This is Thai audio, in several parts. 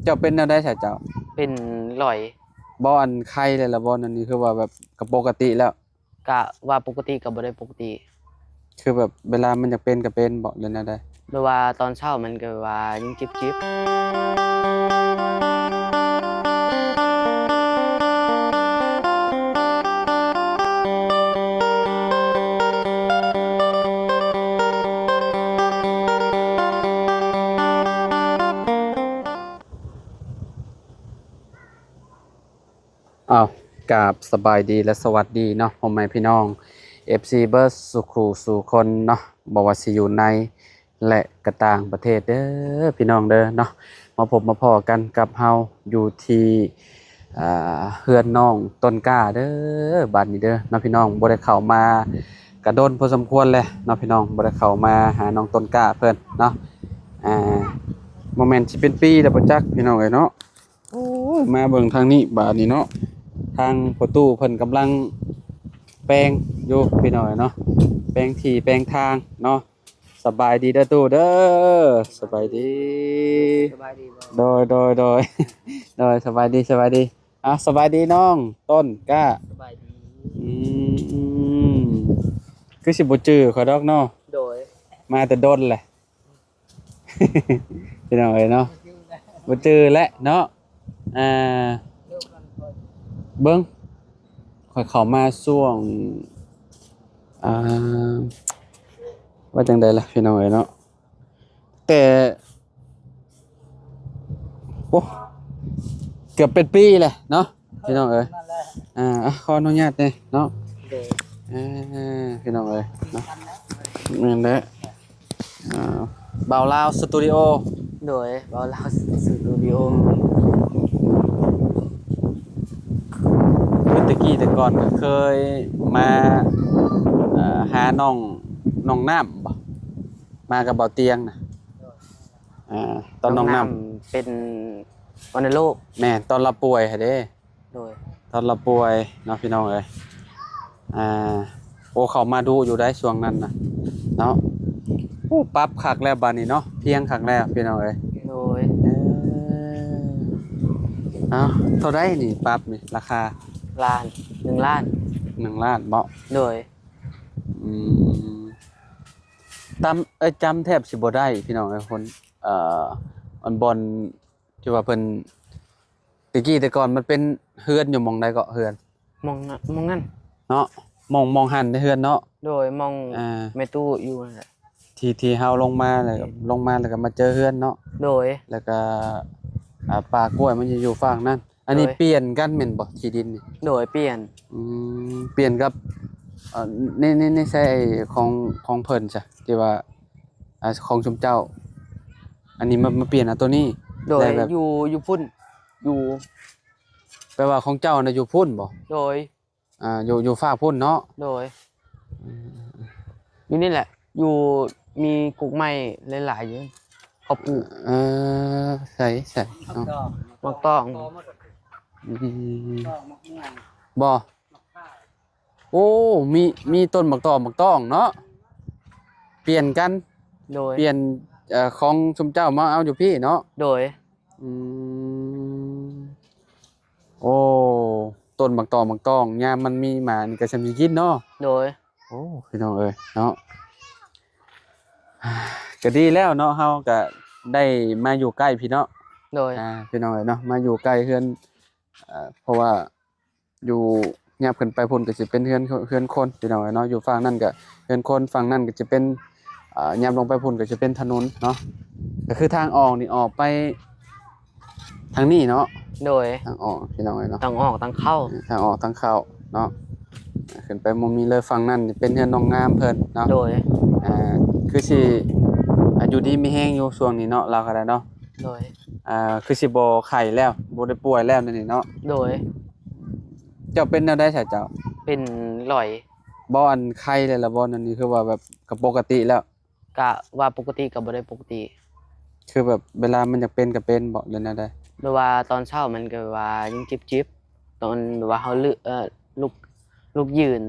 เจ้าเป็นแนวใดใช่เจ้าเป็นลอยบ่อันไข้เลยละบ่อันนี้คือว่าแบบก็ปกติแล้วกะว่าปกติกับบ่ได้ปกติคือแบบเวลามันอยากเป็นก็เป็นบ่เลยแนวใดหรือว่าตอนเช้ามันก็ว่ายังจิบอ้าวกราบสบายดีและสวัสดีเนาะพ่อแม่พี่น้อง FC เบิร์ดสุขูสู่คนเนาะบ่ว่าสิอยู่ในและกระต่างประเทศเด้อพี่น้องเด้อเนาะมาพบมาพอกันกับเฮาอยู่ที่เฮือนน้องต้นกล้าเด้อบ้านนี้เด้อเนาะพี่น้องบ่ได้เข้ามากระโดนพอสมควรเลยเนาะพี่น้องบ่ได้เข้ามาหาน้องต้นกล้าเพิ่นเนาะอ่าโมเมนต์สิเป็นปีแล้วบ่จักพี่น้องเอ้ยเนาะโอ้ยมาเบิ่งทางนี้บ้านนี้เนาะทางประตูเพิ่นกำลังแปลงอยู่พี่น้องเอ้ยเนาะแปลงที่แปลงทางเนาะสบายดีเด้อตู้เด้อสบายดีสบายดีบ่โดย โดยสบายดีสบายดีน้องต้นกล้าสบายดีอืมคือสิบ่จื้อขอยดอกเนาะโดยมาแต่ดนแหละ พี่น้องเอ้ยเนาะบ่จื้อแล้วเนาะอ่าเบิ่งข่อยเข้ามาช่วงอ่าว่าจังได๋ล่ะพี่น้องเอ้ยเนาะแต่โอ้เกือบเป็นปีแหละเนาะพี่น้องเอ้ยขออนุญาตเด้เนาะโดยพี่น้องเอ้ยเนาะแม่นเด้ออ่าบ่าวลาวสตูดิโอโดยเราสตูดิโอคือตะกี้แต่ก่อนก็เคยมาหาน้องน้ำบ่มากับเบาเตียงนะตอนน้องน้ำเป็นวัณโรคำแม่ตอนเราป่วยค่ะเด้โดยตอนเราป่วยเนาะพี่น้องเอ้ยอ่าโอ้เขามาดูอยู่ได้ช่วงนั้นนะเนาะโอ้ปรับคักแล้วบัดนี้เนาะเพียงคักแล้วพี่น้องเอ้ยโดยเอ้าเท่าไรนี่ปรับนี่ราคาล้าน1 ล้าน1 ล้านเบาะโดยอืมจำแทบสิบ่ได้พี่น้องเอ้ยคนเอ่อมันบอลที่ว่าเพิ่นตะกี้แต่ก่อนมันเป็นเฮือนอยู่หม่องใดก็เฮือนมองนั่นเนาะมองหันในเฮือนเนาะโดยมองอ่าแม่ตู้อยู่นั่นแหละที่เฮาลงมาแล้วก็มาเจอเฮือนเนาะโดยแล้วก็ป่ากล้วยมันจะอยู่ฝั่งนั้นอันนี้โดยเปลี่ยนกันแม่นบ่ที่ดินนี่โดยเปลี่ยนอืเปลี่ยนกับเอ่อนี่ใช่ของเพิ่นจ้ะที่ว่าของชุมเจ้าอันนี้มาเปลี่ยนตัวนี้โดยแบบอยู่พุ่นอยู่แปลว่าของเจ้าน่ะอยู่พุ่นบ่โดยอยู่ฝากพุ่นเนาะโดยอยู่นี่แหละอยู่มีกุกไม้หลายๆอยู่เขาปลูกใส่เนาะมักต้องอืมบ่โอ้มีต้นหมักตองเนาะเปลี่ยนกันโดยเปลี่ยนของชุมเจ้ามาเอาอยู่พี่เนาะโดยอืมโอ้ต้นหมักตองยามมันมีหมานี่ก็สิมีกินเนาะโดยโอ้พี่น้องเอ้ยเนาะก็ดีแล้วเนาะเฮาก็ได้มาอยู่ใกล้พี่เนาะโดยพี่น้องเอ้ยเนาะมาอยู่ใกล้เฮือนเพราะว่าอยู่ยับขึ้นไปพุ่นก็สิเป็นเฮือนคนพี่น้องเอ้ยเนาะอยู่ฝั่งนั้นก็เฮือนคนฝั่งนั้นก็จะเป็นยับลงไปพุ่นก็จะเป็นถนนเนาะก็คือทางออกนี่ออกไปทางนี้เนาะโดยทางออกพี่น้องเอ้ยเนาะทางออกทางเข้าทางออกทางเข้าเนาะขึ้นไปมุมนี้เลยฝั่งนั้นเป็นเฮือนน้องงามเพิ่นเนาะโดยคือสิอยู่ดีมีแห้งอยู่ช่วงนี้เนาะเราก็ได้เนาะโดยคือสิบ่ไข้แล้วบ่ได้ป่วยแล้วนี่เนาะโดยเจ้าเป็นแนวใดใช่เจ้าเป็นลอยบ่อันไข้เลยล่ะบ่นั่นนี่คือว่าแบบก็ปกติแล้วกะว่าปกติกับบ่ได้ปกติคือแบบเวลามันอยากเป็นก็เป็นบ่เลยแนวใดหรือว่าตอนเช้ามันก็ว่ายังจิบตอนแบบว่าเฮาลุกยืน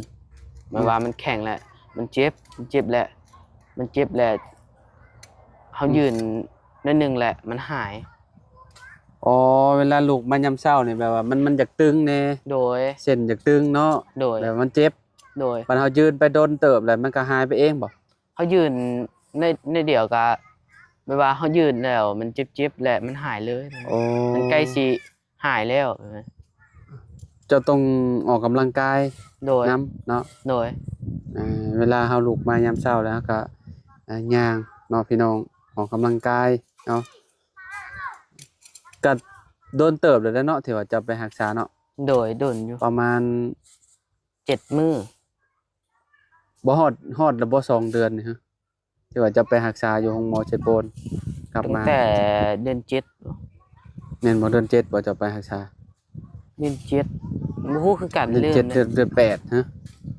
หมายว่ามันแข็งแหละมันเจ็บแหละเฮายืนนิดนึงแหละมันหายโ อ๋อเวลาลูกมายามเช้านี่แบบว่ามันอยากตึงแน่โดยเส้นอยากตึงเนาะ โดยแบบมันเจ็บโดยบัดเฮายืนไปโดนเติบแล้วมันก็หายไปเองบ่เขายืนในเดียวก็ไม่ว่าเขายืนแล้วมันเจ็บๆแหละมันหายเลย โอ้ มันใกล้สิหายแล้ว เจะต้องออกกำลังกาย โดยนํเนาะ โดยเวลาเฮาลุกมายามเช้าแล้วก็ย่างเนาะพี่น้องออกกำลังกายเนาะก็โดนเติบแล้วแหละเนาะที่ว่าจะไปรักษาเนาะ โดยโดนอยู่ประมาณ 7 มื้อบ่ฮอดแล้วบ่2 เดือนนี่ฮะที่ว่าจะไปรักษาอยู่โรงหมอชัยโปนกลับตั้งมาแต่เดือน7แม่นบ่เดือน7บ่จะไปรักษาเดือน7บ่ฮู้คือกัน เดือน ลืม 7เดือน8ฮะ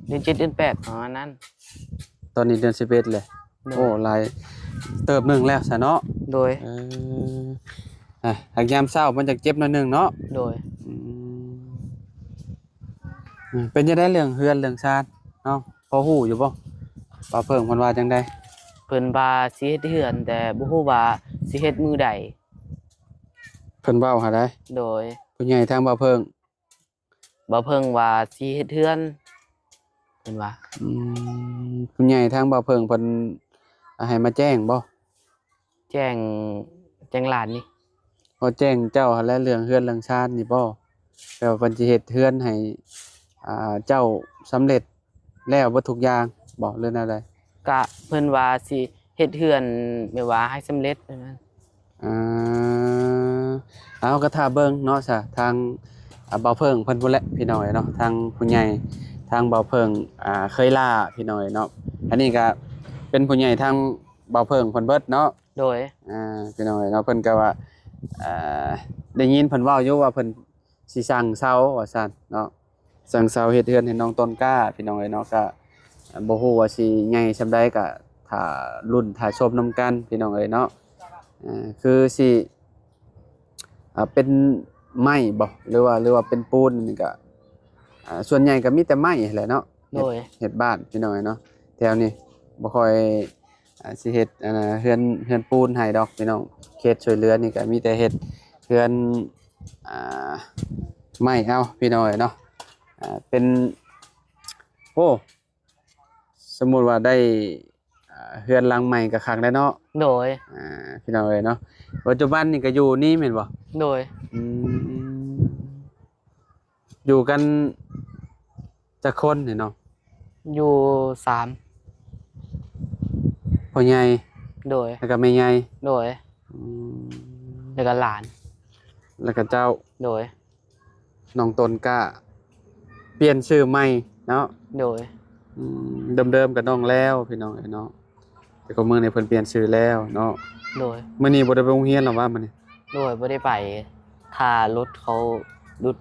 เดือน7เดือน8ประมาณนั้น ตอนนี้เดือน11เลย โดย โอ้หลายเติบหนึงแล้วซะเนาะ โดย หากยามเช้ามันจะเจ็บหน่อยหนึงเนาะ โดย อืเป็นจังได๋เรื่องเฮือนเรื่องชาติเนาะพอฮู้อยู่บ่ว่าเพิ่งเพิ่นว่าจังได๋ เพิ่นว่าสิเฮ็ดเฮือนแต่บ่ฮู้ว่าสิเฮ็ดมื้อใด เพิ่นเว้าหาได้ โดย ผู้ใหญ่ทางบ่าวเพิ่ง บ่เพิ่งว่าสิเฮ็ดเฮือนเพิ่นว่า ผู้ใหญ่ทางบ่าวเพิ่งเพิ่นให้มาแจ้งบ่ แจ้งแจ้งหลานนี่ เขาแจ้งเจ้าหั้นแหละเรื่องเฮือนเรื่องชาตินี่บ่แปลว่าเพิ่นสิเฮ็ดเฮือนให้เจ้าสำเร็จแล้วเบิดทุกอย่างบ่หรือแนวใด ก็เพิ่นว่าสิเฮ็ดเฮือนไม่ว่าให้สำเร็จนั่นนะ อ่าเอาก็ท่าเบิ่งเนาะซะทางบ่าวเพิ่งเพิ่นพู้นแหละพี่น้อยเนาะทางผู้ใหญ่ทางบ่าวเพิ่งเคยล่าพี่น้อยเนาะอันนี้ก็เป็นผู้ใหญ่ทางบ่าวเพิ่งเพิ่นเบิดเนาะ โดย พี่น้อยเนาะเพิ่นก็ว่าอ่าได้ยินเพิ่นเว้าอยู่ว่าเพิ่นสิสั่งเซาว่าซั่นเนาะสั่งเซาเฮ็ดเรือนให้น้องต้นกล้าพี่น้อยเนาะก็บ่ฮู้ว่าสิใหญ่ซำใดก็ถ้ารุ่นถ้าชมนํกันพี่น้องเอ้ยเนาะคือสิเป็นไม้บ่หรือว่าเป็นปูนนี่ก็ส่วนใหญ่ก็มีแต่ไม้แหละเนาะ โดย เฮ็ดบ้านพี่น้อยเนาะแถวนี้บ่ค่อยสิเฮ็ดเฮือนปูนให้ดอกพี่น้องเขตช่วยเหลือนี่ก็มีแต่เฮ็ดเฮือนอ่าไม้เอาพี่น้อยเนาะเป็นโอ้สมมุติว่าได้เฮือนหลังใหม่ก็คักแล้วเนาะ โดย พี่น้องเอ้ยเนาะปัจจุบันนี่ก็อยู่นี่แม่นบ่ โดย อืมอยู่กันจักคนนี่เนาะ อยู่3พ่อใหญ่ โดย แล้วก็แม่ใหญ่ โดย อืม แล้วก็หลาน แล้วก็เจ้า โดย น้องตนกล้าเปลี่ยนชื่อใหม่เนาะ โดย เดิมๆกับน้องแล้วพี่น้องเนาะแต่ก็มื้อนี้เพิ่นเปลี่ยนชื่อแล้วเนาะ โดย มื้อนี้บ่ได้ไปโรงเรียนหรอว่ามื้อนี้ โดยบ่ได้ไปค่ารถเขาดุด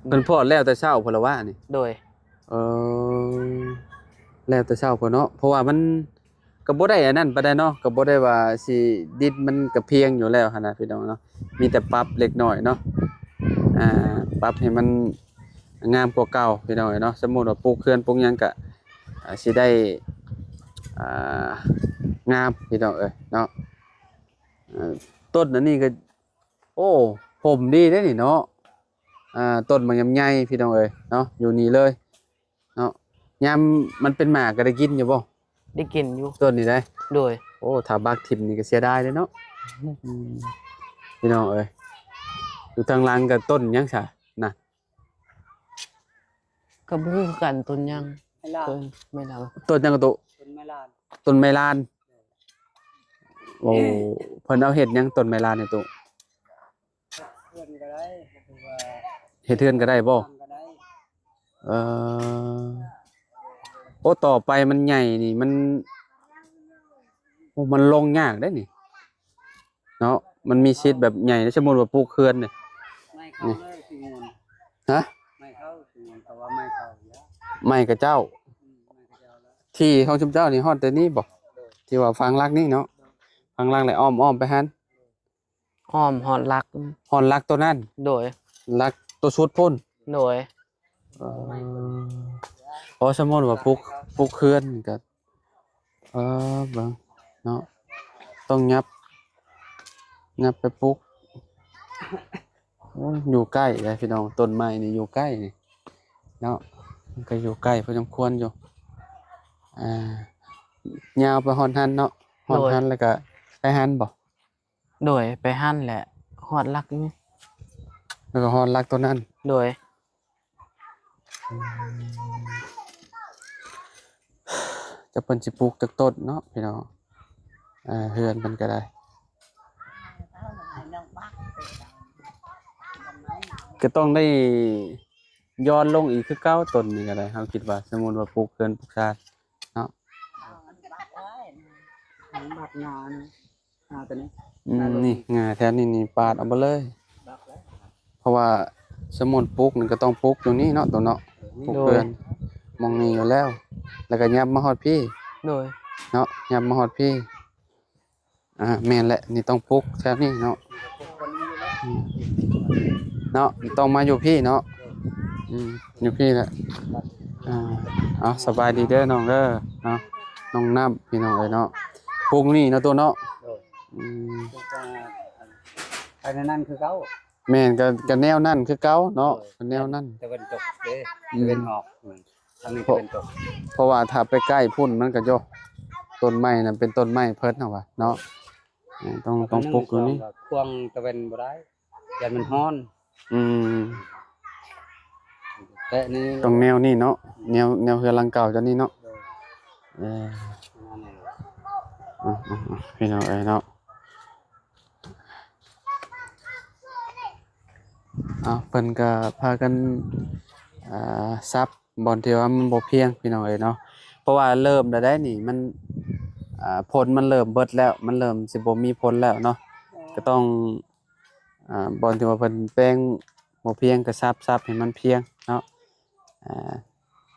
เพิ่นพอดแล้วแต่เช้าพุ่นละว่านี่ โดย เออแล้วแต่เช้าพุ่นเนาะเพราะว่ามันก็บ่ได้อันนั้นปานใดเนาะก็บ่ได้ว่าสิดินมันก็เพียงอยู่แล้วหั่นน่ะพี่น้องเนาะมีแต่ปรับเล็กน้อยเนาะปรับให้มันงามกว่าเก่าพี่น้องเนาะสมมุติว่าปลูกเขื่อนปลูกหยังก็สิได้อ่างามพี่น้องเอ้ยเนาะต้นอันนี้ก็โอ้ผมดีเด้นี่เนาะต้นมันยำใหญ่พี่น้องเอ้ยเนาะอยู่นี่เลยเนาะยามมันเป็นหมากก็ได้กินอยู่บ่ ได้กินอยู่ ต้นนี้ได้ โดย โอ้ถ้าบักทิ่มนี่ก็เสียดายเด้เนาะพี่น้องเอ้ยอยู่ทางหลังก็ต้นหยังซะน่ะ ก็บ่ฮู้คือกันต้นยัง ไม่ลาด ต้นไม่ลา ต้นหยังก็ตุ ต้นไม่ลาด ต้นไม้ลานโอ้เพิ่นเอาเฮ็ดหยังต้นไม้ลานนี่ตุ เพื่อนก็ได้คือว่า เฮ็ดเทือนก็ได้บ่ ทำก็ได้ เออโอ้ต่อไปมันใหญ่นี่มันโอ้มันลงยากได้นี่เนาะมันมีชิดแบบใหญ่นะสมมุติว่าปลูกเขื่อนนี่ ไม่เข้าเลยสิงวน ฮะ ไม่เข้าสิงวนแต่ว่าไม่เข้าแล้ว ไม้กับเจ้า ไม่เข้าแล้ว ที่ของชุมเจ้านี่ฮอดแต่นี้บ่ที่ว่าฟังรักนี่เนาะฟังรักแล้วอ้อมไปหัน อ้อมฮอดลัก ฮอดรักตัวนั้น โดย รักตัวชุดพ่น โดย พอสมมุติว่าปลูกเขื่อนก็เบิ่งต้องยับไปปลูก โอ้ยอยู่ใกล้เลยพี่น้องต้นไม้นี่อยู่ใกล้นี่เนาะมันก็อยู่ใกล้พอสมควรอยู่อ่ายาวไปฮอนหันเนาะฮอนหันแล้วก็ไปหันบ่ โดยไปหั่นแหละฮอดลักนี่ แล้วก็ฮอนรักตัวนั้น โดย จะเพิ่นสิปลูกจากต้นเนาะพี่น้องเฮือนมันก็ได้ก็ต้องได้ย้อนลงอีกคือเก่าต้นนี่ก็ได้เฮาคิดว่าสมมุติว่าปลูกเฮือนปลูกชาติเนาะ บักงานตัวนี้ นี่งาแท้นี่ปาดเอามาเลย บักแล้ว เพราะว่าสมุนปลูกนี่ก็ต้องปลูกตรงนี้เนาะตัวเนาะปลูกเพื่อนมองนี่อยู่แล้ว แล้วก็ยับมาฮอดพี่ โดย เนาะยับมาฮอดพี่แม่นแหละนี่ต้องปลูกแถวนี้เนาะ คนนี้อยู่แล้ว เนาะต้องมาอยู่พี่เนาะอยู่พี่แหละเอาสบายดีเด้อน้องเด้อเนาะน้องน้ำพี่น้องเอ้ยเนาะปลูกนี่เนาะตัวเนาะ โดยภายในนั้นคือเขา แม่นก็แนวนั่นคือเก่าเนาะแนวนั่น ตะวันตกเด้ตะวันออกทางนี้ตะวันตก เพราะว่าถ้าไปใกล้พุ่นมันก็โยต้นไม้น่ะเป็นต้นไม้เพิดเนาะวะเนาะต้องปลูกอยู่นี่ ควงตะวันบ่ได้ยันมันฮ้อน อืม แต่นี่ ตรงแนวนี่เนาะแนวเฮือนหลังเก่าเจ้านี่เนาะพี่น้องเอ้ยเนาะเพิ่นก็พากันซับบอนที่ว่ามันบ่เพียงพี่น้องเอ้ยเนาะเพราะว่าเริ่มแล้วได้นี่มันผลมันเริ่มเบิดแล้วมันเริ่มสิบ่มีผลแล้วเนาะก็ต้องบอนที่ว่าเพิ่นแป้งบ่เพียงก็ซับให้มันเพียงเนาะ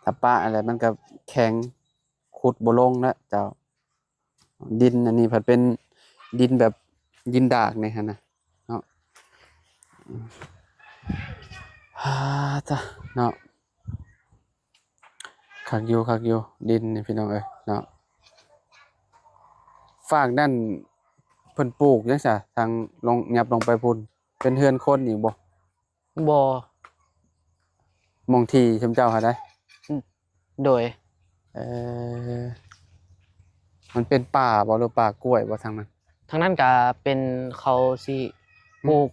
ถ้าปะอะไรมันก็แข็งขุดบ่ลงแล้วเจ้าดินอันนี้เพิ่นเป็นดินแบบดินดากนี่หั่นน่ะเนาะจ้ะเนาะคักอยู่ดินนี่พี่น้องเอ้ยเนาะฝากนั่นเพิ่นปลูกจังซี่ทางลงยับลงไปพุ่นเป็นเฮือนคนอีกบ่ บ่ มองที่ชมเจ้าหาได้ โดย เออมันเป็นป่าบ่หรือป่ากล้วยบ่ทางนั้น ทางนั้นก็เป็นเขาสิปลูก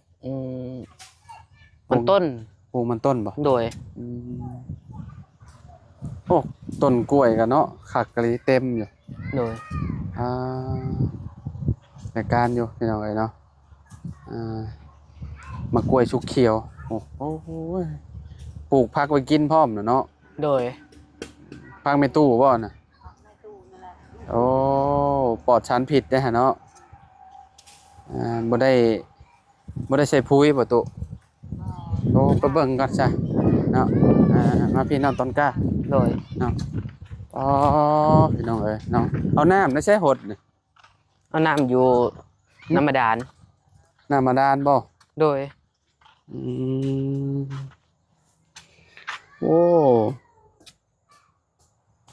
มันต้น ปลูกมันต้นบ่ โดย อืมโอ้ต้นกล้วยกันเนาะคักกะลีเต็มอยู่ โดย อ่าในการอยู่พี่น้องเอ้ยเนาะมากล้วยชุกเขียวโอ้โหปลูกผักไว้กินพร้อมเนาะ โดย ผักไม่ตู้บ่น่ะโอ้ปลอดสารพิษได้อฮะเนาะบ่ได้ใส่ปุ๋ยบ่ตุโอ้ไปเบิ่งก่อนจ้ะเนาะมาพี่น้องต้นกล้า โดย เนาะอ๋อพี่น้องเอ้ยเนาะเอาน้ำได้ใช้หดนี่ เอาน้ำอยู่น้ำบาดาล น้ำบาดาลบ่ โดย อืมโอ้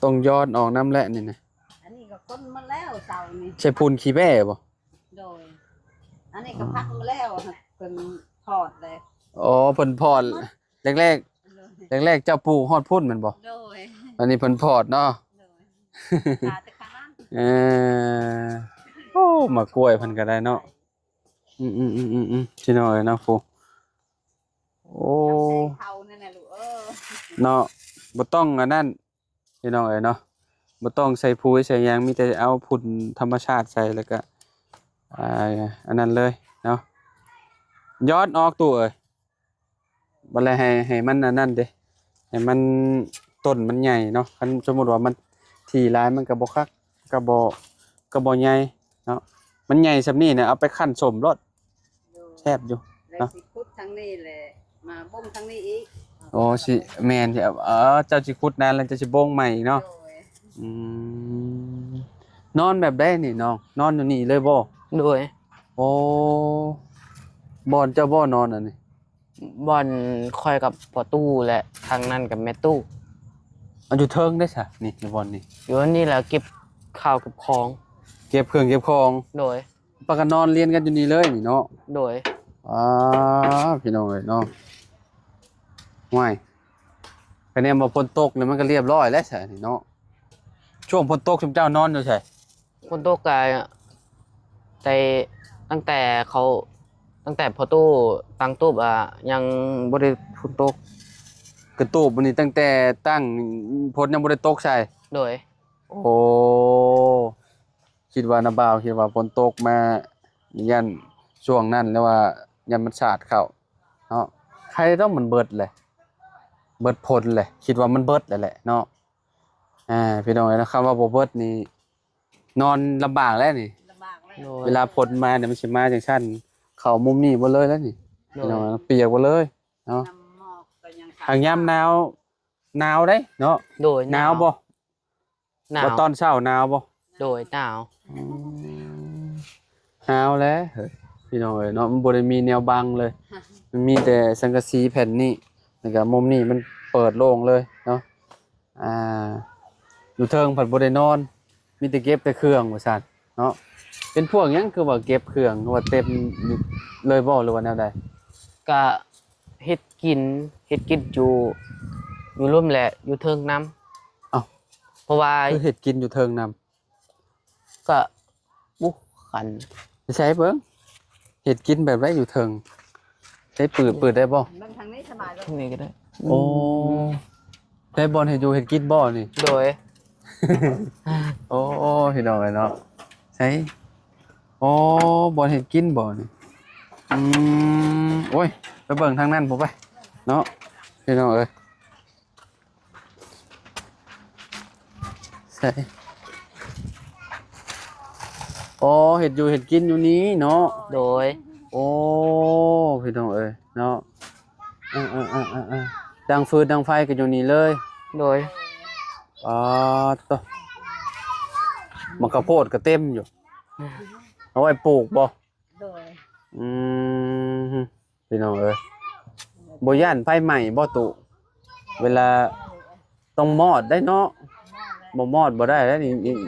ต้องย้อนออกน้ำแหละนี่นะ อันนี้ก็คนมาแล้วเสานี่ ใช่ปูนขี้แบ่บ่ โดย อันนี้ก็พักมาแล้วเป็นถอดเลย อ๋อเพิ่นพอดแรกๆเจ้าปลูกฮอดพุ่นแม่นบ่ โดย อันนี้เพิ่นพอดเนาะ โดยขาแต่ข้างล่าง เออโอ้มากล้วยเพิ่นก็ได้เนาะพี่น้องเอ้ยเนาะฟูโอ้ เขานั่นน่ะลูกเนาะบ่ต้องอันนั้นพี่น้องเอ้ยเนาะบ่ต้องใส่ปุ๋ยใส่หยังมีแต่เอาพุ่นธรรมชาติใส่แล้วก็อันนั้นเลยเนาะย้อนออกตู้เอ้ยบ่เลยให้มันอันนั้นเด้ให้มันต้นมันใหญ่เนาะคันสมมุติว่ามันที่หลายมันก็บ่คักก็บ่ใหญ่เนาะมันใหญ่ซำนี้เนี่ยเอาไปคั่นส้มรสแซ่บอยู่ เลยสิพุดทั้งนี้เลยมาบ่มทั้งนี้อีก โอ้สิแม่นสิเจ้าสิขุดนานแล้วจะสิโบ่งใหม่อีกเนาะ โดย อืมนอนแบบได้นี่น้องนอนอยู่นี่เลยบ่ โดย โอ้บ่อนเจ้าบ่นอนอันนี้ บอนคอยกับพ่อตู้และทางนั้นกับแม่ตู้ อันอยู่เทิงได้ซะนี่อยู่บ่อนนี่ อยู่นี่แหละเก็บข้าวเก็บของ เก็บเครื่องเก็บของ โดย ปากกันนอนเรียนกันอยู่นี่เลยนี่เนาะ โดย อ อ๋อพี่น้องเอ้ยเนาะห่วยคะแนนบ่ฝนตกนี่มันก็เรียบร้อยแล้วใช่นี่เนาะช่วงฝนตกชุมเจ้านอนอยู่ใช่ คนโตกายแต่ตั้งแต่เขาตั้งแต่พอตู้ตั้งตู้ยังบ่ได้ฝนตก กระตูบมันนี่ตั้งแต่ตั้งฝนยังบ่ได้ตกใช่ โดย โอ้คิดว่าน้าบ่าวคิดว่าฝนตกมายันช่วงนั้นแล้วว่ายันมันสาดเข้าเนาะใครต้องมันเบิดเลยเบิดผลเลยคิดว่ามันเบิดแล้วแหละเนาะพี่น้องเอ้ยนะคำว่าบ่เบิดนี่นอนลำบากแล้วนี่ ลำบากเลย โดย เวลาผลมาเนี่ยมันสิมาจังซั่นเข้ามุมนี้บ่เลยแล้วนี่ โด พี่ ย น้องเอ้ยเปียกบ่เลยเนาะ น้ำหมอกก็ยัง ทางยามหนาวหนาวเด้เนาะ โดย หนาวบ่ หนาว ว่าตอนเช้าหนาวบ่ โดยหนาว หนาวแล้วเฮ้ยพี่น้องเอ้ยเนาะมันบ่ได้มีแนวบังเลย มันมีแต่สังกะสีแผ่นนี้แล้วก็มุมนี้มันเปิดโล่งเลยเนาะอ่าอยู่เทิงผัดบ่ได้นอนมีแต่เก็บแต่เครื่องว่าซั่นเนาะเป็นพวกหยังคือว่าเก็บเครื่องว่าเต็มอยู่เลยบ่หรือว่าแนวใด ก็เฮ็ดกินอยู่ร่วมแหละอยู่เทิงน้ำ เอ้า เพราะว่า คือเฮ็ดกินอยู่เทิงนำ ก็บุกขัน ใช้เบิ่งเฮ็ดกินแบบไรอยู่เทิงใช้ปืดได้บ่ นั่งทางนี้สบายเลย ตรงนี้ก็ได้ โอ้ได้บ่เฮ็ดอยู่เฮ็ดกินบ่นี่ โดย โอ้พี่น้องเอ้ยเนาะใช่โอ้บ่เฮ็ดกินบ่นี่โอ้ยไปเบิ่งทางนั้นผมไปเนาะพี่น้องเอ้ยใช่โอ้เฮ็ดอยู่เฮ็ดกินอยู่นี้เนาะ โดย โอ้พี่น้องเอ้ยเนาะดังฟืนดังไฟก็อยู่นี่เลย โดย อ๋อตะมันข้าวโพดก็เต็มอยู่เอาไว้ปลูกบ่ โดย อืมพี่น้องเอ้ยบ่ย่านไฟไหม้บ่ตุเวลาต้องมอดได้เนาะบ่มอดบ่ได้แล้วนี่ แล้วก็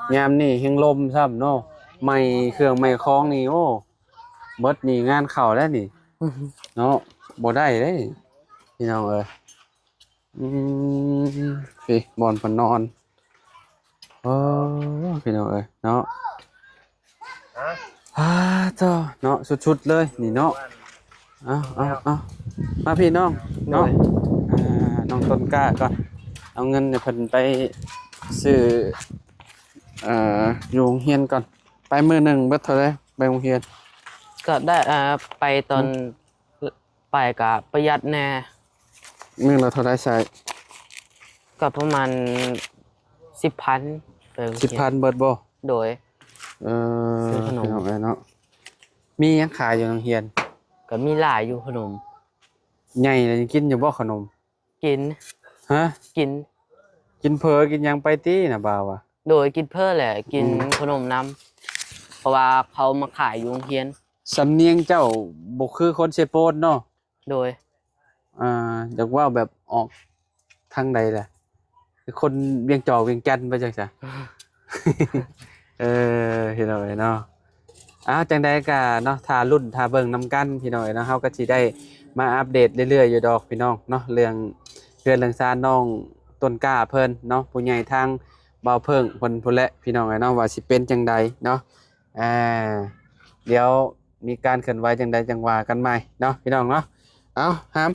หมอย ามนี่แฮงลมซ้ำเนาะไหม้เครื่องไหม้ของนี่โอ้เบิดนี่งานเข้าแล้วนี่เนาะบ่ได้เด้พี่น้องเอ้ยพี่บ่อนเพิ่นนอนโอ้พี่น้องเอ้ยเนาะจ้าเนาะสุดๆเลยนี่เนาะเอามาพี่น้อง โด เนาะ ย น้องต้นกล้าก่อนเอาเงินเนี่ยเพิ่นไปซื้ออยู่โรงเรียนก่อนไปมื้อหนึงเบิดเท่าไหร่ไปโรงเรียน ก็ได้ไปตอนไปกับประหยัดแน่ มื้อละเท่าไหร่ใช้ ก็ประมาณ10,000ไปโรงเรียน 10,000เบิดบ่ โดย ซื้อขนม พี่น้องเอ้ยเนาะมีหยังขายอยู่โรงเรียน ก็มีหลายอยู่ขนม ใหญ่เลยกินอยู่บ่ขนม กิน ฮะ กิน กินเผลอกินหยังไปติน่ะบ่าวอ่ะ โดยกินเพื่อแหละกินขนมน้ำเพราะว่าเขามาขายอยู่โรงเรียน สำเนียงเจ้าบ่คือคนเซโปนเนาะ โดย อยากว่าแบบออกทางใดล่ะคือคนเวียงจอกเวียงจันทน์ไปจังซะ พี่น้อยเนาะจังใดก็เนาะทารุ่นทาเบิ่งนำกันพี่น้อยเนาะเฮาก็สิได้มาอัปเดตเรื่อยๆอยู่ดอกพี่น้องเนาะเรื่องเรื่องซานน้องต้นกล้าเพิ่นเนาะผู้ใหญ่ทางบ่าวเพิ่งเพิ่นพุ่นแหละพี่น้องเนาะว่าสิเป็นจังใดเนาะเดี๋ยวมีการเคลื่อนไหวจังใดจังว่ากันใหม่เนาะพี่น้องเนาะเอาห้าม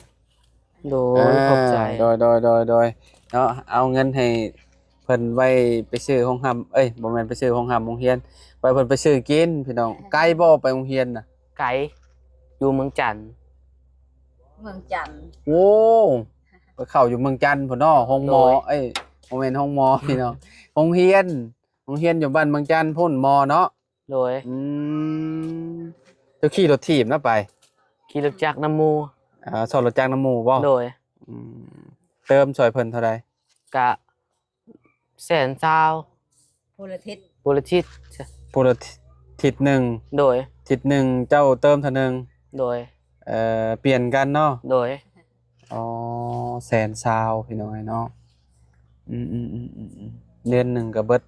โดยขอบใจ โดยเนาะเอาเงินให้เพิ่นไว้ไปซื้อห้องหำบ่แม่นไปซื้อห้องหำโรงเรียนไว้เพิ่นไปซื้อกินพี่น้องไกลบ่ไปโรงเรียนน่ะ ไก่อยู่เมืองจันทน์ เมืองจันทน์ โอ้ไปเข้าอยู่เมืองจันทน์พุ่นเนาะห้องหมอ โดย บ่แม่นห้องหมอพี่น้องโรงเรียนอยู่บ้านเมืองจันทน์พุ่นมอเนาะ โดย เจ้าขี่รถถีบนะไป ขี่รถจักรน้ำมู สอนรถจักรน้ำหมู่บ่ โดย อืมเติมซอยเพิ่นเท่าใด กะแสนซาว พลทิศ บุรชิต พุ่นละทิศหนึ่ง โดย ทิศหนึ่งเจ้าเติมเท่านึง โดย เปลี่ยนกันเนาะ โดย อ๋อแสนซาวพี่น้อยเนาะเดือนหนึ่งก็เบิด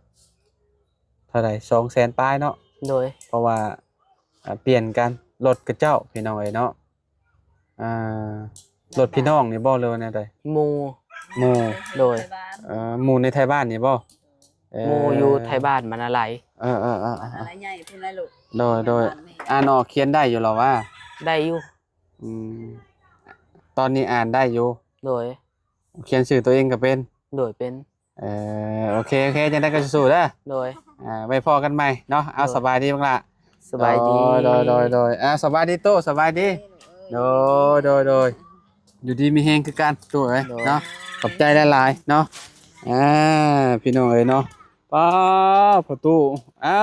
เท่าไหร่200,000ปลายเนาะ โดย เพราะว่าเปลี่ยนกัน รถกระเจ้าพี่น้องเอ้ยเนาะอ่ารถพี่น้องนี่บ่เลยว่าแนวใด หมู่ หมู่ โดย หมู่ในไทยบ้านนี่บ่เ หมู่อยู่ไทยบ้านมันอะไร อะไรใหญ่เพิ่นไรลูก โดยอ่านออกเขียนได้อยู่หรอว่า ได้อยู่ อืมตอนนี้อ่านได้อยู่ โดย เขียนชื่อตัวเองก็เป็น โดยเป็น โอเคจังได้ก็สู้ๆเด้อ โดย ไว้พอกันใหม่เนาะเอา โดย สบายดีบ้างล่ะ สบายดี โดยสบายดีโตสบายดีโดยอยู่ดีมีแฮงคือกันตัวเอ้ยเนาะขอบใจหลายๆเนาะพี่น้องเอ้ยเนาะป้าประตูเอา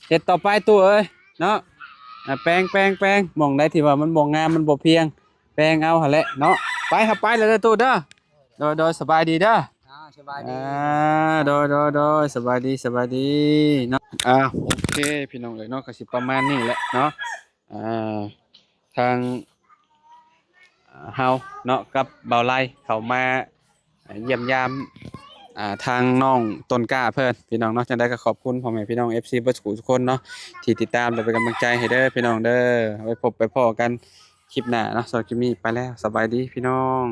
เฮ็ดต่อไปตู้เอ้ยเนาะแปลงหม่องใดที่ว่ามันบ่งามมันบ่เพียงแปลงเอาหั่นแหละเนาะไปครับไปเลยเด้อตู้เด้อโดยสบายดีเด้อ สบายดี โดยสบายดีเนาะโอเคพี่น้องเอ้ยเนาะก็สิประมาณนี้แหละเนาะทางเฮาเนาะกับเบาไล่เข้ามาเยี่ยมยามทางน้องต้นกล้าเพิ่นพี่น้องเนาะจังได๋ก็ขอบคุณพ่อแม่พี่น้อง FC เบิดทุกคนเนาะที่ติดตามและเป็นกำลังใจให้เด้อพี่น้องเด้อไว้พบไปพ้อกันคลิปหน้าเนาะสำหรับคลิปนี้ไปแล้วสบายดีพี่น้อง